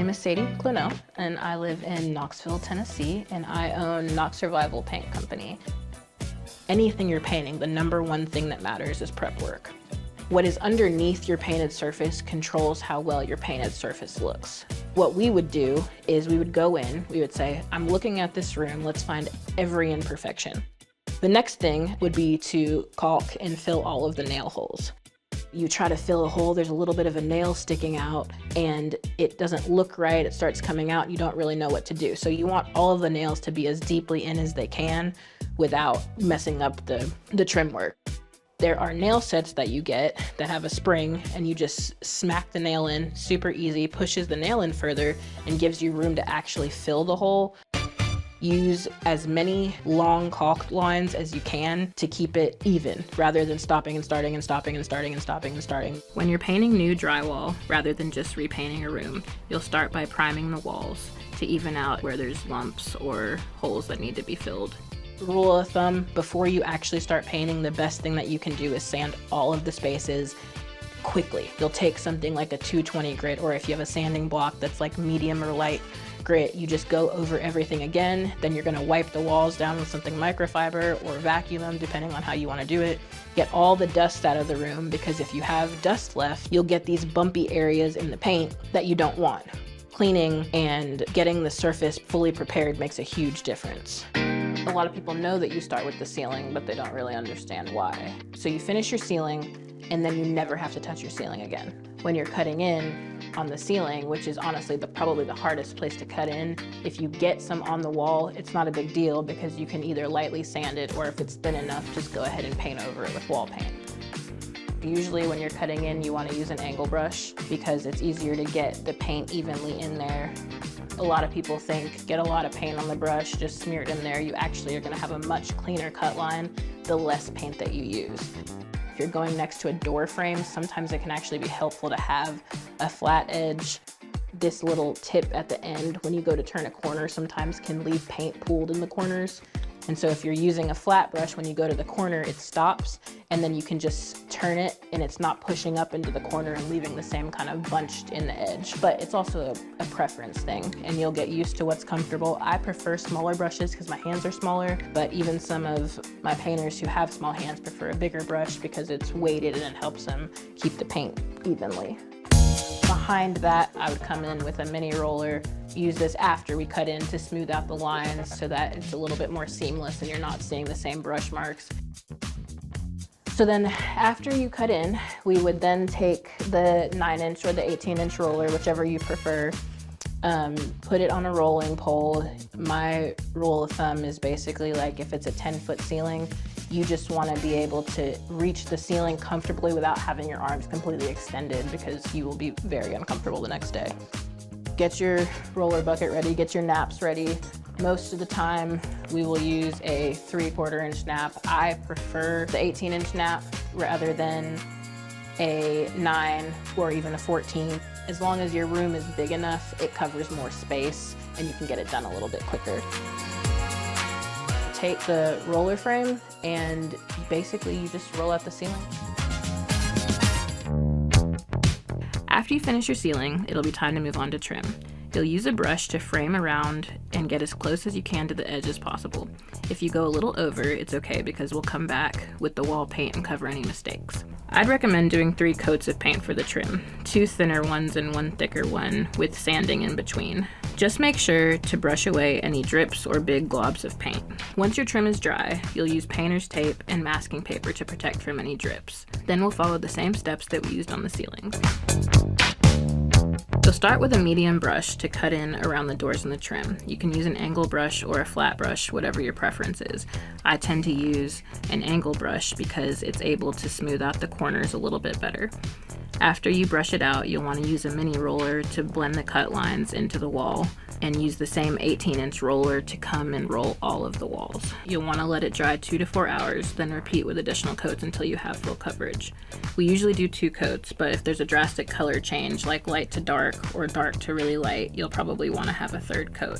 name is Sadie Klonel, and I live in Knoxville, Tennessee, and I own Knox Survival Paint Company. Anything you're painting, the number one thing that matters is prep work. What is underneath your painted surface controls how well your painted surface looks. What we would do is we would go in, we would say, I'm looking at this room, let's find every imperfection. The next thing would be to caulk and fill all of the nail holes. You try to fill a hole, there's a little bit of a nail sticking out and it doesn't look right, it starts coming out, you don't really know what to do. So you want all of the nails to be as deeply in as they can without messing up the trim work. There are nail sets that you get that have a spring and you just smack the nail in, super easy, pushes the nail in further and gives you room to actually fill the hole. Use as many long caulk lines as you can to keep it even, rather than stopping and starting and stopping and starting and stopping and starting. When you're painting new drywall, rather than just repainting a room, you'll start by priming the walls to even out where there's lumps or holes that need to be filled. Rule of thumb, before you actually start painting, the best thing that you can do is sand all of the spaces quickly. You'll take something like a 220 grit, or if you have a sanding block that's like medium or light grit, you just go over everything again. Then you're gonna wipe the walls down with something microfiber or vacuum them, depending on how you wanna do it. Get all the dust out of the room, because if you have dust left, you'll get these bumpy areas in the paint that you don't want. Cleaning and getting the surface fully prepared makes a huge difference. A lot of people know that you start with the ceiling, but they don't really understand why. So you finish your ceiling, and then you never have to touch your ceiling again. When you're cutting in on the ceiling, which is honestly probably the hardest place to cut in, if you get some on the wall, it's not a big deal because you can either lightly sand it, or if it's thin enough, just go ahead and paint over it with wall paint. Usually when you're cutting in, you want to use an angle brush because it's easier to get the paint evenly in there. A lot of people think, get a lot of paint on the brush, just smear it in there. You actually are going to have a much cleaner cut line the less paint that you use. If you're going next to a door frame, sometimes it can actually be helpful to have a flat edge. This little tip at the end, when you go to turn a corner, sometimes can leave paint pooled in the corners. And so if you're using a flat brush, when you go to the corner, it stops, and then you can just turn it and it's not pushing up into the corner and leaving the same kind of bunched in the edge. But it's also a preference thing, and you'll get used to what's comfortable. I prefer smaller brushes because my hands are smaller, but even some of my painters who have small hands prefer a bigger brush because it's weighted and it helps them keep the paint evenly. Behind that, I would come in with a mini roller, use this after we cut in to smooth out the lines so that it's a little bit more seamless and you're not seeing the same brush marks. So then after you cut in, we would then take the 9-inch or the 18-inch roller, whichever you prefer, put it on a rolling pole. My rule of thumb is basically like if it's a 10-foot ceiling, you just want to be able to reach the ceiling comfortably without having your arms completely extended, because you will be very uncomfortable the next day. Get your roller bucket ready, get your naps ready. Most of the time we will use a 3/4 inch nap. I prefer the 18-inch nap rather than a 9 or even a 14. As long as your room is big enough, it covers more space and you can get it done a little bit quicker. Take the roller frame and basically you just roll out the ceiling. After you finish your ceiling, it'll be time to move on to trim. You'll use a brush to frame around and get as close as you can to the edge as possible. If you go a little over, it's okay because we'll come back with the wall paint and cover any mistakes. I'd recommend doing 3 coats of paint for the trim, 2 thinner ones and 1 thicker one with sanding in between. Just make sure to brush away any drips or big globs of paint. Once your trim is dry, you'll use painter's tape and masking paper to protect from any drips. Then we'll follow the same steps that we used on the ceilings. You'll start with a medium brush to cut in around the doors in the trim. You can use an angle brush or a flat brush, whatever your preference is. I tend to use an angle brush because it's able to smooth out the corners a little bit better. After you brush it out, you'll want to use a mini roller to blend the cut lines into the wall, and use the same 18-inch roller to come and roll all of the walls. You'll want to let it dry 2 to 4 hours, then repeat with additional coats until you have full coverage. We usually do 2 coats, but if there's a drastic color change like light to dark or dark to really light, you'll probably want to have a 3rd coat.